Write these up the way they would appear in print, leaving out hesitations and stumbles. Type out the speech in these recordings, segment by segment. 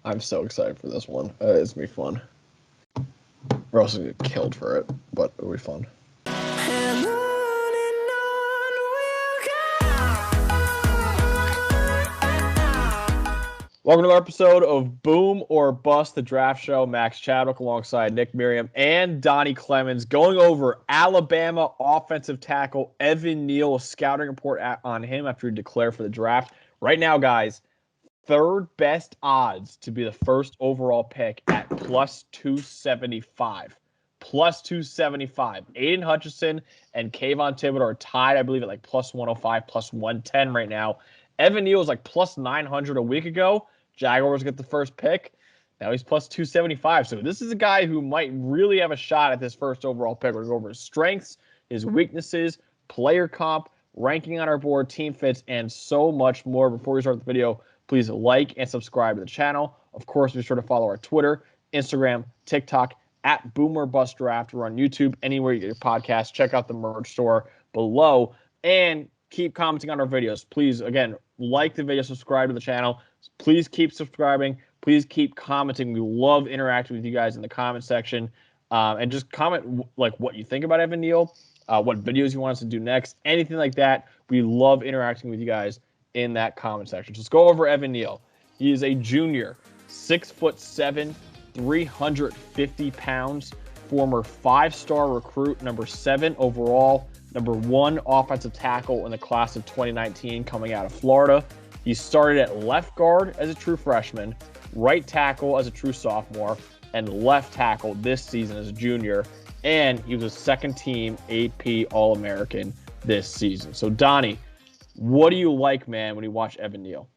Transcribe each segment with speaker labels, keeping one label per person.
Speaker 1: I'm so excited for this one. It's gonna be fun. We're also gonna get killed for it, but it'll be fun. Welcome to our episode of Boom or Bust, the draft show. Max Chadwick alongside Nick Merriam and Donny Clemons going over Alabama offensive tackle Evan Neal, a scouting report on him after he declared for the draft. Right now, guys, third best odds to be the first overall pick at plus 275. Plus 275. Aiden Hutchinson and Kayvon Thibodeaux are tied, I believe, at like plus 105, plus 110 right now. Evan Neal was like plus 900 a week ago. Jaguars get the first pick. Now he's plus 275. So this is a guy who might really have a shot at this first overall pick. We're going to go over his strengths, his weaknesses, player comp, ranking on our board, team fits, and so much more. Before we start the video, please like and subscribe to the channel. Of course, be sure to follow our Twitter, Instagram, TikTok, at Boomer Bust Draft. We're on YouTube, anywhere you get your podcast. Check out the merch store below. And keep commenting on our videos. Please, again, like the video, subscribe to the channel. Please keep subscribing. Please keep commenting. We love interacting with you guys in the comment section. And just comment like what you think about Evan Neal, what videos you want us to do next, anything like that. We love interacting with you guys in that comment section. So let's go over Evan Neal. He is a junior, 6'7", 350 pounds, former 5-star recruit, number 7 overall, number 1 offensive tackle in the class of 2019 coming out of Florida. He started at left guard as a true freshman, right tackle as a true sophomore, and left tackle this season as a junior. And he was a second-team AP All-American this season. So, Donnie, what do you like, man, when you watch Evan Neal?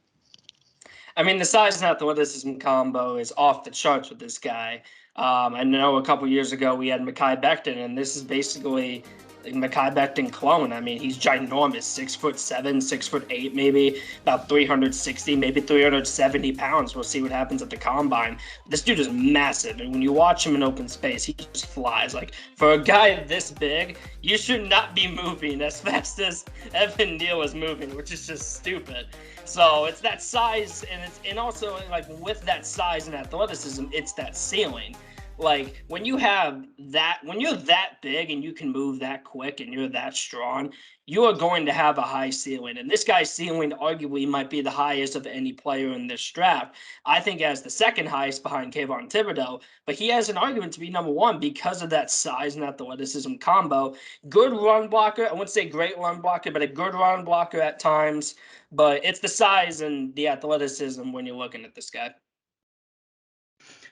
Speaker 2: I mean, the size and athleticism combo is off the charts with this guy. I know a couple years ago we had Mekhi Becton, and this is basically Mekhi Becton clone. I mean, he's ginormous, 6'7", 6'8", maybe about 360, maybe 370 pounds. We'll see what happens at the combine. This dude is massive, and when you watch him in open space, he just flies. Like, for a guy this big, you should not be moving as fast as Evan Neal is moving, which is just stupid. So it's that size, and also like with that size and athleticism, it's that ceiling. Like when you're that big and you can move that quick and you're that strong, you are going to have a high ceiling. And this guy's ceiling arguably might be the highest of any player in this draft. I think as the second highest behind Kayvon Thibodeaux, but he has an argument to be number 1 because of that size and athleticism combo. Good run blocker. I wouldn't say great run blocker, but a good run blocker at times. But it's the size and the athleticism when you're looking at this guy.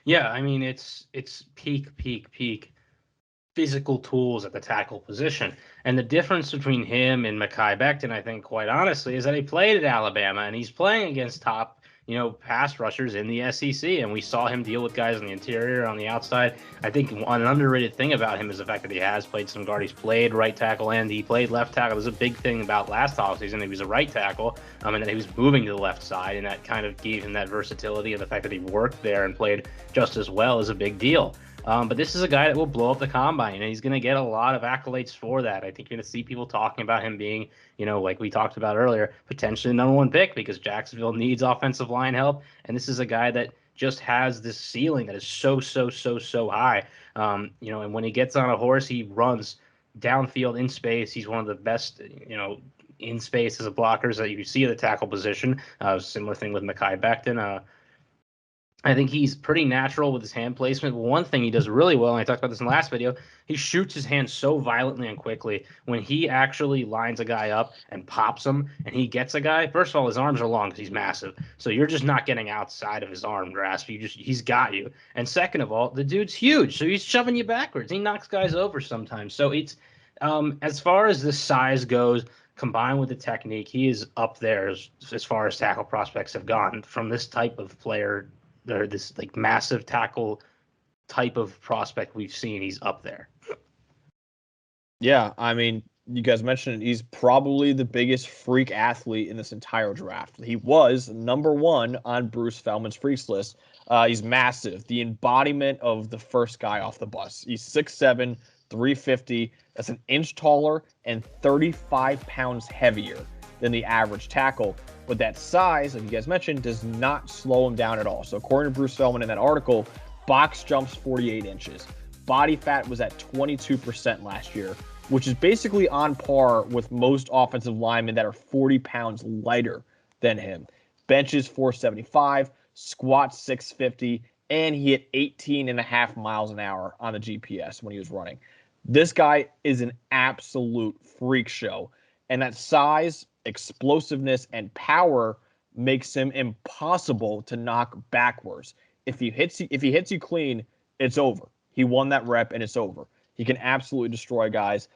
Speaker 3: Yeah, I mean, it's peak physical tools at the tackle position. And the difference between him and Mekhi Becton, I think, quite honestly, is that he played at Alabama and he's playing against top, pass rushers in the SEC. And we saw him deal with guys on the interior, on the outside. I think one underrated thing about him is the fact that he has played some guard. He's played right tackle and he played left tackle. There's a big thing about last offseason. He was a right tackle, and then he was moving to the left side, and that kind of gave him that versatility, and the fact that he worked there and played just as well is a big deal. But this is a guy that will blow up the combine, and he's going to get a lot of accolades for that. I think you're going to see people talking about him being, like we talked about earlier, potentially the number 1 pick because Jacksonville needs offensive line help. And this is a guy that just has this ceiling that is so high. And when he gets on a horse, he runs downfield in space. He's one of the best, in space as a blockers that you see at the tackle position. Similar thing with Mekhi Becton. I think he's pretty natural with his hand placement. One thing he does really well, and I talked about this in the last video, he shoots his hand so violently and quickly. When he actually lines a guy up and pops him and he gets a guy, first of all, his arms are long because he's massive. So you're just not getting outside of his arm grasp. He's got you. And second of all, the dude's huge. So he's shoving you backwards. He knocks guys over sometimes. So it's as far as the size goes, combined with the technique, he is up there as far as tackle prospects have gone from this type of player. This like massive tackle type of prospect we've seen. He's up there.
Speaker 1: Yeah, I mean, you guys mentioned it. He's probably the biggest freak athlete in this entire draft. He was number 1 on Bruce Feldman's freaks list. He's massive, the embodiment of the first guy off the bus. He's 6'7", 350. That's an inch taller and 35 pounds heavier than the average tackle. But that size, like you guys mentioned, does not slow him down at all. So according to Bruce Feldman in that article, box jumps 48 inches. Body fat was at 22% last year, which is basically on par with most offensive linemen that are 40 pounds lighter than him. Benches 475, squats 650, and he hit 18.5 miles an hour on the GPS when he was running. This guy is an absolute freak show. And that size, explosiveness, and power makes him impossible to knock backwards. If he hits you clean, it's over. He won that rep, and it's over. He can absolutely destroy guys.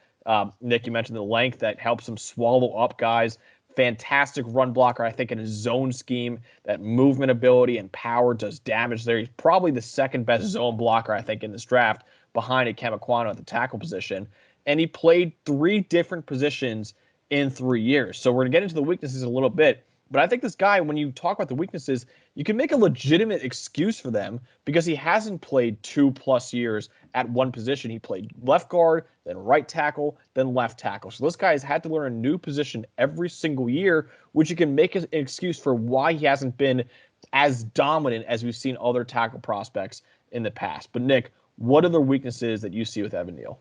Speaker 1: Nick, you mentioned the length that helps him swallow up guys. Fantastic run blocker, I think, in his zone scheme. That movement ability and power does damage there. He's probably the second best zone blocker, I think, in this draft, behind Ikem Ekwonu at the tackle position. And he played 3 different positions in 3 years. So we're going to get into the weaknesses a little bit. But I think this guy, when you talk about the weaknesses, you can make a legitimate excuse for them because he hasn't played 2+ years at one position. He played left guard, then right tackle, then left tackle. So this guy has had to learn a new position every single year, which you can make an excuse for why he hasn't been as dominant as we've seen other tackle prospects in the past. But Nick, what are the weaknesses that you see with Evan Neal?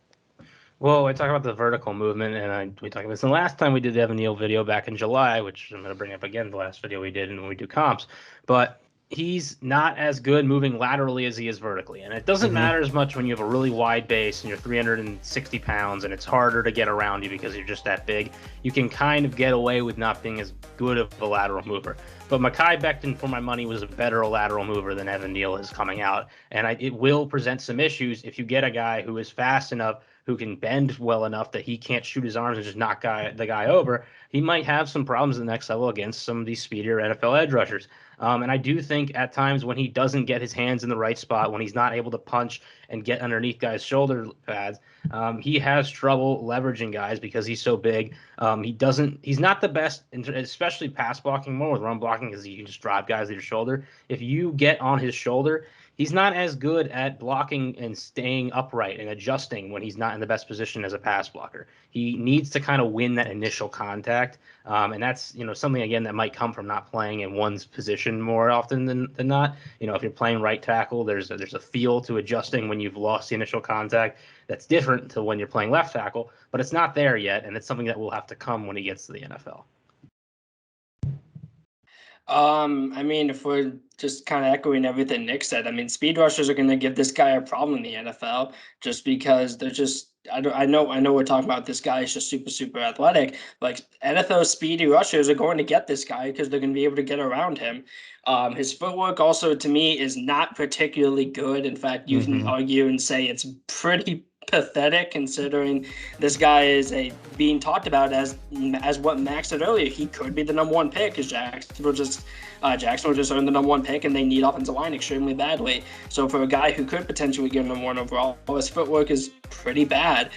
Speaker 3: Well, I talk about the vertical movement, and we talked about this the last time we did the Evan Neal video back in July, which I'm going to bring up again the last video we did and when we do comps. But he's not as good moving laterally as he is vertically. And it doesn't matter as much when you have a really wide base and you're 360 pounds and it's harder to get around you because you're just that big. You can kind of get away with not being as good of a lateral mover. But Mekhi Becton, for my money, was a better lateral mover than Evan Neal is coming out. And it will present some issues if you get a guy who is fast enough, who can bend well enough that he can't shoot his arms and just knock the guy over. He might have some problems at the next level against some of these speedier NFL edge rushers. And I do think at times when he doesn't get his hands in the right spot, when he's not able to punch and get underneath guys' shoulder pads, he has trouble leveraging guys because he's so big. He's not the best, especially pass blocking, more with run blocking, because you can just drive guys at your shoulder. If you get on his shoulder, he's not as good at blocking and staying upright and adjusting when he's not in the best position as a pass blocker. He needs to kind of win that initial contact. And that's, something, again, that might come from not playing in one's position more often than not. If you're playing right tackle, there's a feel to adjusting when you've lost the initial contact that's different to when you're playing left tackle, but it's not there yet. And it's something that will have to come when he gets to the NFL.
Speaker 2: If we're just kind of echoing everything Nick said, speed rushers are going to give this guy a problem in the NFL just because they're just, I know we're talking about this guy is just super, super athletic. Like NFL speedy rushers are going to get this guy because they're going to be able to get around him. His footwork also, to me, is not particularly good. In fact, you can argue and say it's pretty pathetic considering this guy is being talked about as what Max said earlier. He could be the number 1 pick because Jacksonville just earned the number 1 pick and they need offensive line extremely badly. So for a guy who could potentially get number 1 overall, his footwork is pretty bad.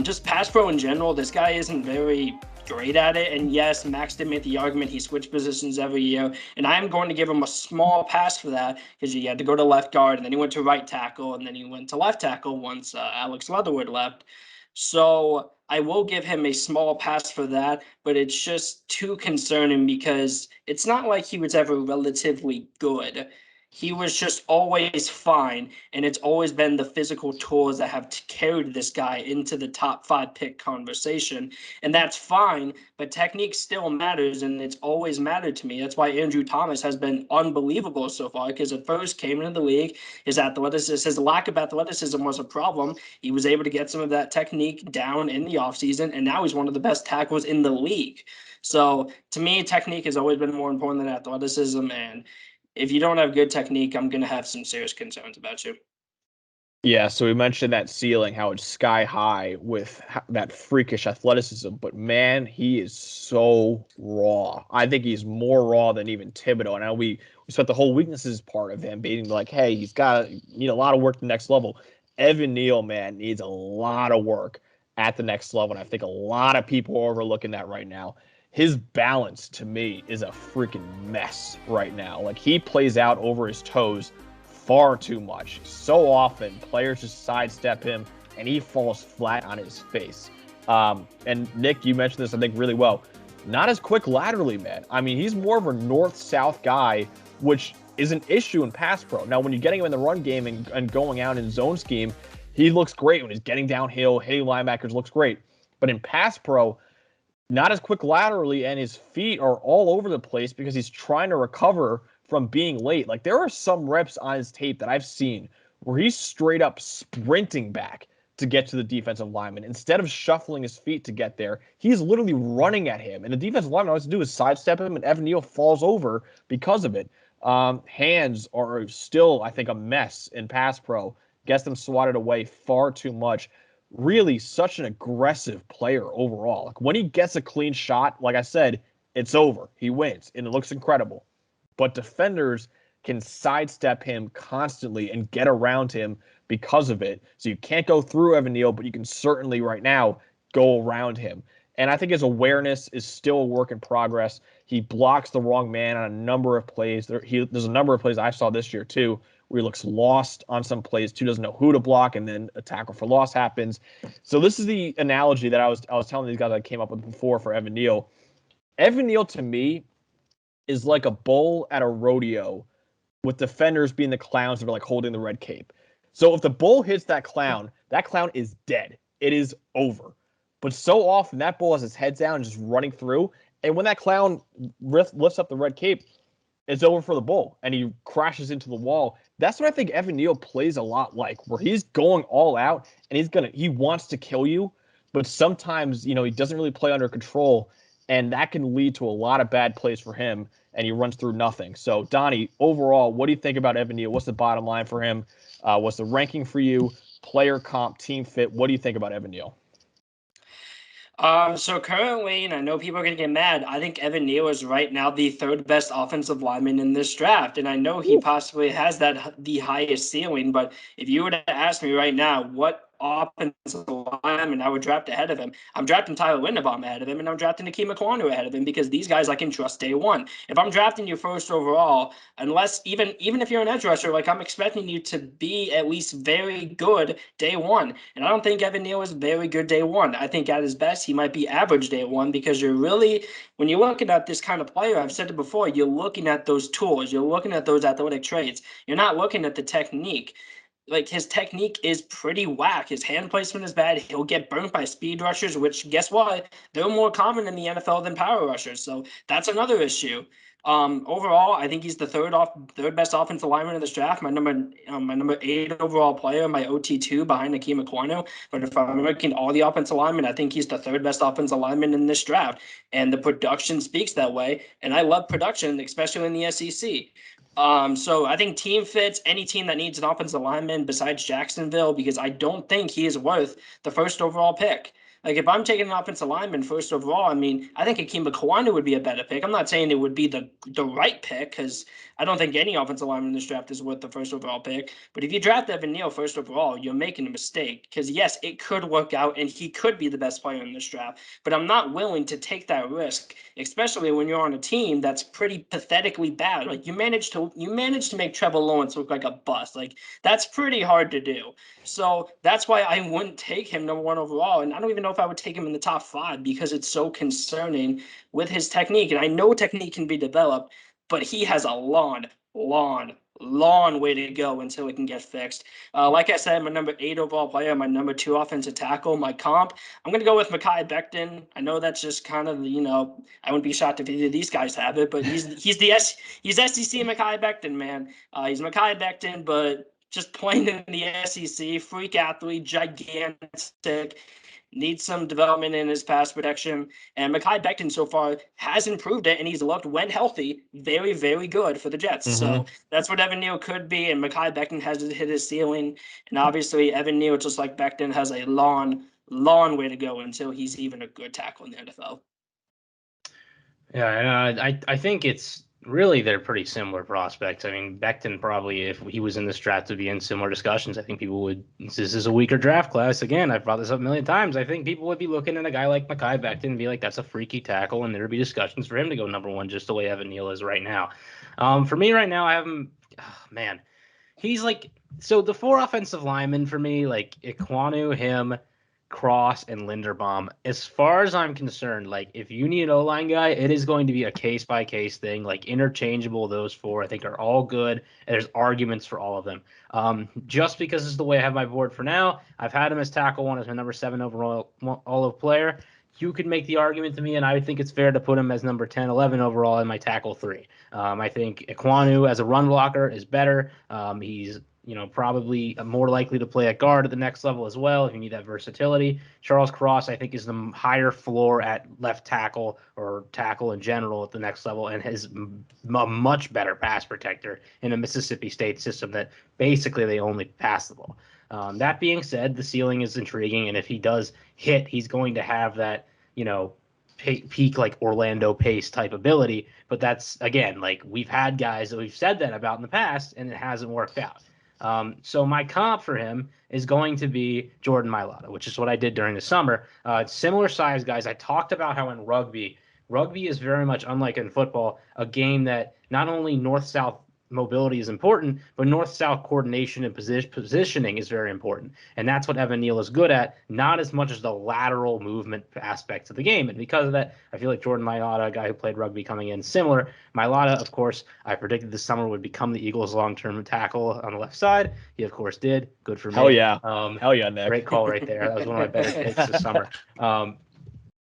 Speaker 2: Just pass pro in general, this guy isn't very great at it. And yes, Max did make the argument he switched positions every year, and I'm going to give him a small pass for that because he had to go to left guard and then he went to right tackle and then he went to left tackle once Alex Leatherwood left. So I will give him a small pass for that, but it's just too concerning because it's not like he was ever relatively good. He was just always fine, and it's always been the physical tools that have carried this guy into the top 5 pick conversation, and that's fine, but technique still matters, and it's always mattered to me. That's why Andrew Thomas has been unbelievable so far, because at first came into the league, his lack of athleticism was a problem. He was able to get some of that technique down in the offseason, and now he's one of the best tackles in the league. So to me, technique has always been more important than athleticism, and if you don't have good technique, I'm going to have some serious concerns about you.
Speaker 1: Yeah, so we mentioned that ceiling, how it's sky high with that freakish athleticism, but man, he is so raw. I think he's more raw than even Thibodeau. And we spent the whole weaknesses part of him being like, hey, he's got to need a lot of work at the next level. Evan Neal, man, needs a lot of work at the next level, and I think a lot of people are overlooking that right now. His balance, to me, is a freaking mess right now. Like, he plays out over his toes far too much. So often, players just sidestep him, and he falls flat on his face. And Nick, you mentioned this, I think, really well. not as quick laterally, man. I mean, he's more of a north-south guy, which is an issue in pass pro. Now, when you're getting him in the run game and going out in zone scheme, he looks great when he's getting downhill, hitting linebackers, looks great. But in pass pro, not as quick laterally, and his feet are all over the place because he's trying to recover from being late. Like, there are some reps on his tape that I've seen where he's straight up sprinting back to get to the defensive lineman. Instead of shuffling his feet to get there, he's literally running at him. And the defensive lineman, all he has to do is sidestep him, and Evan Neal falls over because of it. Hands are still, I think, a mess in pass pro. Gets them swatted away far too much. Really such an aggressive player overall. Like, when he gets a clean shot, like I said, it's over. He wins, and it looks incredible. But defenders can sidestep him constantly and get around him because of it. So you can't go through Evan Neal, but you can certainly right now go around him. And I think his awareness is still a work in progress. He blocks the wrong man on a number of plays. There's a number of plays I saw this year too, where he looks lost on some plays, too, doesn't know who to block, and then a tackle for loss happens. So this is the analogy that I was telling these guys I came up with before for Evan Neal. Evan Neal, to me, is like a bull at a rodeo with defenders being the clowns that are like holding the red cape. So if the bull hits that clown is dead. It is over. But so often that bull has his head down and just running through. And when that clown lifts up the red cape, it's over for the bull and he crashes into the wall. That's what I think Evan Neal plays a lot like, where he's going all out and he wants to kill you, but sometimes, he doesn't really play under control, and that can lead to a lot of bad plays for him, and he runs through nothing. So, Donnie, overall, what do you think about Evan Neal? What's the bottom line for him? What's the ranking for you? Player comp, team fit. What do you think about Evan Neal?
Speaker 2: So currently, and I know people are going to get mad, I think Evan Neal is right now the third best offensive lineman in this draft. And I know he possibly has the highest ceiling, but if you were to ask me right now, what offensive lineman I would draft ahead of him, I'm drafting Tyler Linderbaum ahead of him, and I'm drafting Akeem Ekwonu ahead of him, because these guys I can trust day one. If I'm drafting you first overall, unless even if you're an edge rusher, like, I'm expecting you to be at least very good day one. And I don't think Evan Neal is very good day one. I think at his best, he might be average day one, because when you're looking at this kind of player, I've said it before, you're looking at those tools, you're looking at those athletic traits. You're not looking at the technique. Like, his technique is pretty whack. His hand placement is bad. He'll get burnt by speed rushers, which, guess what? They're more common in the NFL than power rushers. So that's another issue. Overall, I think he's the third best offensive lineman in this draft. My number 8 overall player, my OT2 behind Akeem Ekwonu. But if I'm looking at all the offensive linemen, I think he's the third best offensive lineman in this draft. And the production speaks that way. And I love production, especially in the SEC. So I think team fits any team that needs an offensive lineman besides Jacksonville, because I don't think he is worth the first overall pick. Like, if I'm taking an offensive lineman first overall, I mean, I think Akeem Ekwonu would be a better pick. I'm not saying it would be the right pick, because I don't think any offensive lineman in this draft is worth the first overall pick. But if you draft Evan Neal first overall, you're making a mistake, because, yes, it could work out and he could be the best player in this draft. But I'm not willing to take that risk, especially when you're on a team that's pretty pathetically bad. Like, you managed to make Trevor Lawrence look like a bust. Like, that's pretty hard to do. So that's why I wouldn't take him number 1 overall. And I don't even know if I would take him in the top 5, because it's so concerning with his technique. And I know technique can be developed, but he has a long way to go until it can get fixed. Like I said, my number 8 overall player, my number 2 offensive tackle, my comp, I'm going to go with Mekhi Becton. I know that's just kind of, I wouldn't be shocked if either of these guys have it, but he's SEC Mekhi Becton, man. He's Mekhi Becton, but just playing in the SEC, freak athlete, gigantic, needs some development in his pass protection. And Mekhi Becton so far has improved it, and he's looked, when healthy, very, very good for the Jets. Mm-hmm. So that's what Evan Neal could be, and Mekhi Becton has hit his ceiling. And obviously, Evan Neal, just like Becton, has a long way to go until he's even a good tackle in the NFL.
Speaker 3: Yeah, and I think it's really, they're pretty similar prospects. I mean, Becton probably, if he was in this draft, would be in similar discussions. I think people would, this is a weaker draft class. Again, I've brought this up a million times. I think people would be looking at a guy like Mekhi Becton and be like, that's a freaky tackle, and there would be discussions for him to go number 1, just the way Evan Neal is right now. For me right now, I have him, he's like, so the 4 offensive linemen for me, like Ekwonu, him, Cross, and Linderbaum. As far as I'm concerned, like if you need an O-line guy, it is going to be a case-by-case thing. Like interchangeable, those four I think are all good, and there's arguments for all of them. Just because this is the way I have my board for now, I've had him as tackle one as my number 7 overall all-of player. You could make the argument to me, and I would think it's fair to put him as number 10, 11 overall in my tackle 3. I think Ekwonu as a run blocker is better. He's probably more likely to play at guard at the next level as well if you need that versatility. Charles Cross, I think, is the higher floor at left tackle or tackle in general at the next level, and is a much better pass protector in a Mississippi State system that basically they only pass the ball. That being said, the ceiling is intriguing, and if he does hit, he's going to have that, peak like Orlando Pace type ability. But that's, again, like we've had guys that we've said that about in the past, and it hasn't worked out. So my comp for him is going to be Jordan Mailata, which is what I did during the summer. Similar size guys. I talked about how in rugby is very much unlike in football, a game that not only north-south mobility is important, but north-south coordination and positioning is very important. And that's what Evan Neal is good at, not as much as the lateral movement aspects of the game. And because of that, I feel like Jordan Mailata, a guy who played rugby coming in, similar. Mailata, of course, I predicted this summer would become the Eagles' long-term tackle on the left side. He, of course, did. Good for me.
Speaker 1: Hell yeah. Hell yeah, Nick.
Speaker 3: Great call right there. That was one of my better picks this summer.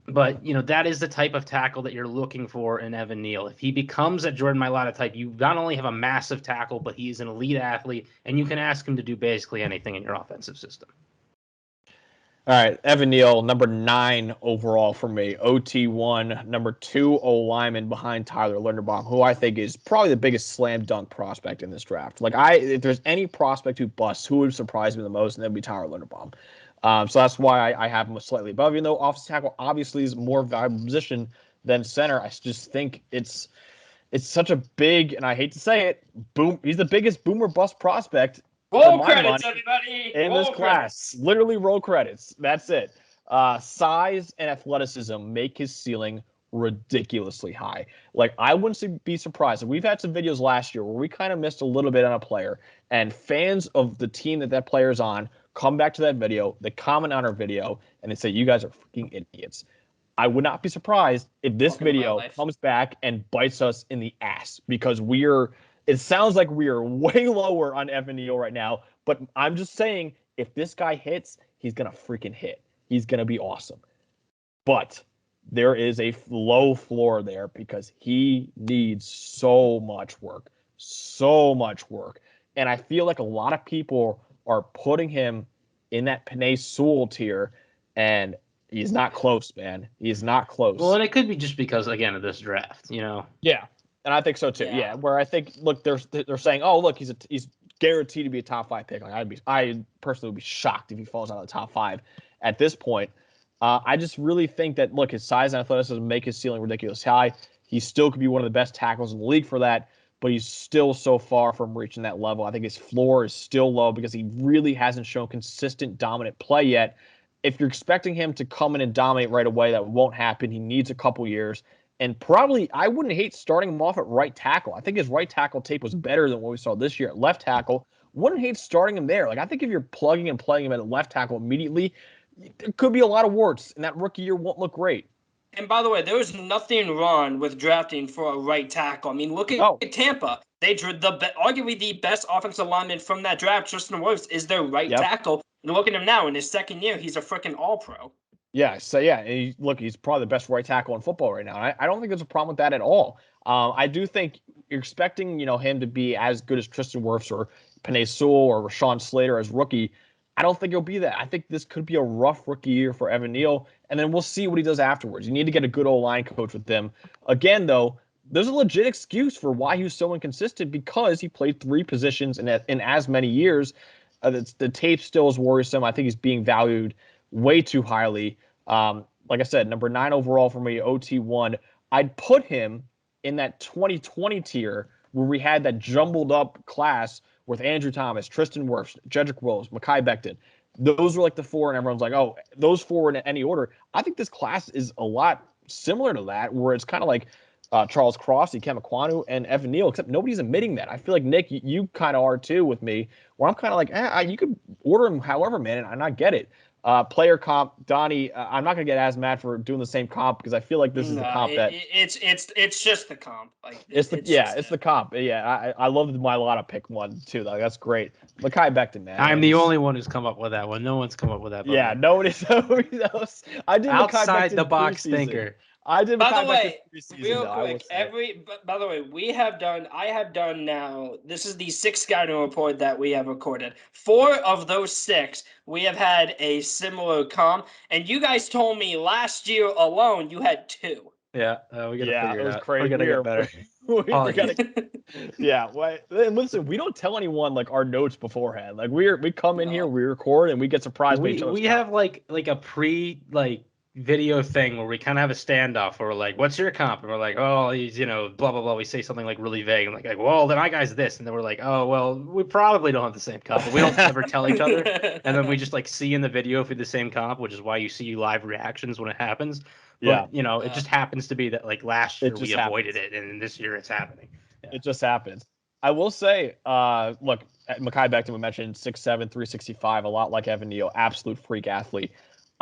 Speaker 3: But, that is the type of tackle that you're looking for in Evan Neal. If he becomes a Jordan Mailata type, you not only have a massive tackle, but he's an elite athlete, and you can ask him to do basically anything in your offensive system.
Speaker 1: All right, Evan Neal, number 9 overall for me. OT1, number 2 O-lineman behind Tyler Linderbaum, who I think is probably the biggest slam dunk prospect in this draft. Like, if there's any prospect who busts, who would surprise me the most, and that'd be Tyler Linderbaum. So that's why I have him slightly above. Even though offensive tackle obviously is a more valuable position than center, I just think it's such a big, and I hate to say it, boom. He's the biggest boomer bust prospect.
Speaker 2: Roll credits, everybody.
Speaker 1: In this class. Literally roll credits. That's it. Size and athleticism make his ceiling ridiculously high. Like, I wouldn't be surprised. We've had some videos last year where we kind of missed a little bit on a player, and fans of the team that player's on come back to that video, they comment on our video, and they say, you guys are freaking idiots. I would not be surprised if this video comes back and bites us in the ass, because it sounds like we are way lower on Evan Neal right now, but I'm just saying, if this guy hits, he's going to freaking hit. He's going to be awesome. But there is a low floor there because he needs so much work. And I feel like a lot of people are putting him in that Penei Sewell tier, and he's not close, man. He's not close.
Speaker 3: Well, and it could be just because, again, of this draft, Yeah,
Speaker 1: and I think so too. Yeah, where I think, look, they're saying, oh, look, he's guaranteed to be a top 5 pick. Like, I personally would be shocked if he falls out of the top 5 at this point. I just really think that, look, his size and athleticism make his ceiling ridiculous high. He still could be one of the best tackles in the league for that, but he's still so far from reaching that level. I think his floor is still low because he really hasn't shown consistent dominant play yet. If you're expecting him to come in and dominate right away, that won't happen. He needs a couple years. And probably, I wouldn't hate starting him off at right tackle. I think his right tackle tape was better than what we saw this year at left tackle. Wouldn't hate starting him there. Like, I think if you're plugging and playing him at left tackle immediately, there could be a lot of warts, and that rookie year won't look great.
Speaker 2: And by the way, there was nothing wrong with drafting for a right tackle. I mean, look at Tampa. They drew arguably the best offensive lineman from that draft. Tristan Wirfs is their right tackle. And look at him now. In his second year, he's a freaking all-pro.
Speaker 1: Yeah, so he's probably the best right tackle in football right now. I don't think there's a problem with that at all. I do think you're expecting, him to be as good as Tristan Wirfs or Penei Sewell or Rashawn Slater as rookie. I don't think he'll be that. I think this could be a rough rookie year for Evan Neal, and then we'll see what he does afterwards. You need to get a good O-line coach with them. Again, though, there's a legit excuse for why he was so inconsistent, because he played 3 positions in as many years. The tape still is worrisome. I think he's being valued way too highly. Like I said, number 9 overall for me, OT1. I'd put him in that 2020 tier where we had that jumbled up class with Andrew Thomas, Tristan Wirfs, Jedrick Wills, Mekhi Becton. Those were like the 4, and everyone's like, oh, those 4 in any order. I think this class is a lot similar to that, where it's kind of like Charles Cross, Ikem Ekwonu, and Evan Neal, except nobody's admitting that. I feel like, Nick, you kind of are too with me, where I'm kind of like, you could order him however, man, and I get it. Player comp, Donnie. I'm not gonna get as mad for doing the same comp because I feel like this is the comp that
Speaker 2: it's just the comp. Like
Speaker 1: it's the comp. Yeah, I love my Lotta pick one too. Though that's great. Mekhi Becton, man.
Speaker 3: I'm the only one who's come up with that one. No one's come up with that.
Speaker 1: Yeah, nobody else. I did
Speaker 3: outside
Speaker 1: Mekhi Becton
Speaker 3: the box
Speaker 1: preseason.
Speaker 3: thinker.
Speaker 1: I did.
Speaker 2: By the way,
Speaker 1: preseason,
Speaker 2: real
Speaker 1: though,
Speaker 2: quick, by the way, I have done now. This is the 6th scouting report that we have recorded. 4 of those 6, we have had a similar comp, and you guys told me last year alone you had 2.
Speaker 3: Yeah, we gotta figure it
Speaker 1: was
Speaker 3: out.
Speaker 1: crazy.
Speaker 3: We gotta get better.
Speaker 1: we gotta, yeah. And listen, we don't tell anyone like our notes beforehand. Like we come in here, we record, and we get surprised by each other.
Speaker 3: We have like a pre video thing where we kind of have a standoff where we're like, what's your comp? And we're like, oh, he's, blah, blah, blah. We say something like really vague. And like, well, then my guy's this. And then we're like, oh, well, we probably don't have the same comp, but we don't ever tell each other. And then we just like see in the video if we have the same comp, which is why you see live reactions when it happens. But, it just happens to be that like last year we avoided it. And this year it's happening.
Speaker 1: Yeah. It just happens. I will say, look, Mekhi Becton, we mentioned 6'7", 365, a lot like Evan Neal, absolute freak athlete.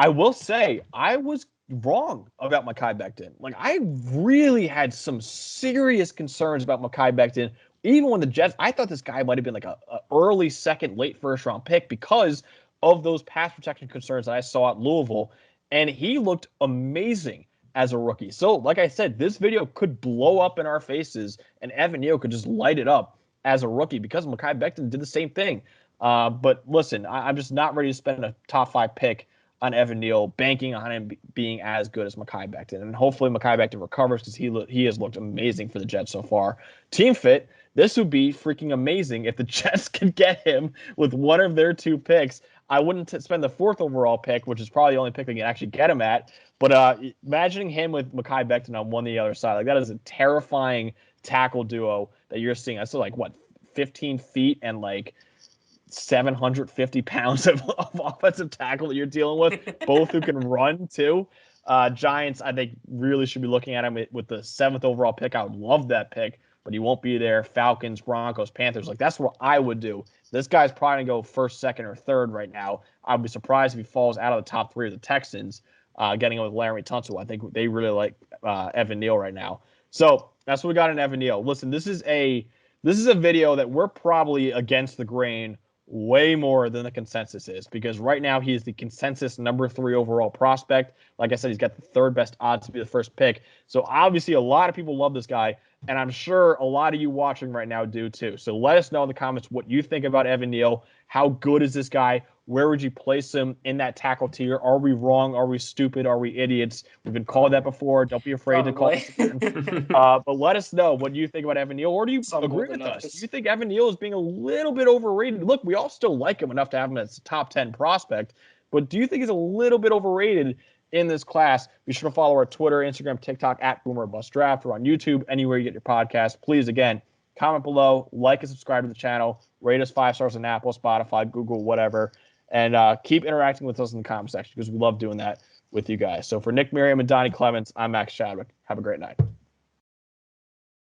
Speaker 1: I will say I was wrong about Mekhi Becton. Like, I really had some serious concerns about Mekhi Becton. Even when the Jets, I thought this guy might have been like a early second, late first round pick because of those pass protection concerns that I saw at Louisville. And he looked amazing as a rookie. So, like I said, this video could blow up in our faces and Evan Neal could just light it up as a rookie because Mekhi Becton did the same thing. But listen, I'm just not ready to spend a top 5 pick on Evan Neal, banking on him being as good as Mekhi Becton. And hopefully Mekhi Becton recovers because he has looked amazing for the Jets so far. Team fit, this would be freaking amazing if the Jets could get him with one of their 2 picks. I wouldn't spend the 4th overall pick, which is probably the only pick we can actually get him at. But imagining him with Mekhi Becton on one the other side, like that is a terrifying tackle duo that you're seeing. That's like, what, 15 feet and like 750 pounds of offensive tackle that you're dealing with, both who can run too. Giants, I think, really should be looking at him with the 7th overall pick. I would love that pick, but he won't be there. Falcons, Broncos, Panthers, like that's what I would do. This guy's probably gonna go 1st, 2nd, or 3rd right now. I'd be surprised if he falls out of the top 3 of the Texans, getting him with Laremy Tunsil. I think they really like Evan Neal right now. So that's what we got in Evan Neal. Listen, this is a video that we're probably against the grain way more than the consensus is, because right now he is the consensus number 3 overall prospect. Like I said, he's got the 3rd best odds to be the first pick. So obviously a lot of people love this guy, and I'm sure a lot of you watching right now do too. So let us know in the comments what you think about Evan Neal. How good is this guy? Where would you place him in that tackle tier? Are we wrong? Are we stupid? Are we idiots? We've been called that before. Don't be afraid to call us again. But let us know what you think about Evan Neal. Or do you agree with us? Do you think Evan Neal is being a little bit overrated? Look, we all still like him enough to have him as a top 10 prospect. But do you think he's a little bit overrated in this class? Be sure to follow our Twitter, Instagram, TikTok at Boomer Bust Draft, or on YouTube, anywhere you get your podcast. Please, again, comment below, like and subscribe to the channel, rate us 5 stars on Apple, Spotify, Google, whatever. And keep interacting with us in the comment section because we love doing that with you guys. So for Nick Merriam and Donny Clemons, I'm Max Chadwick. Have a great night.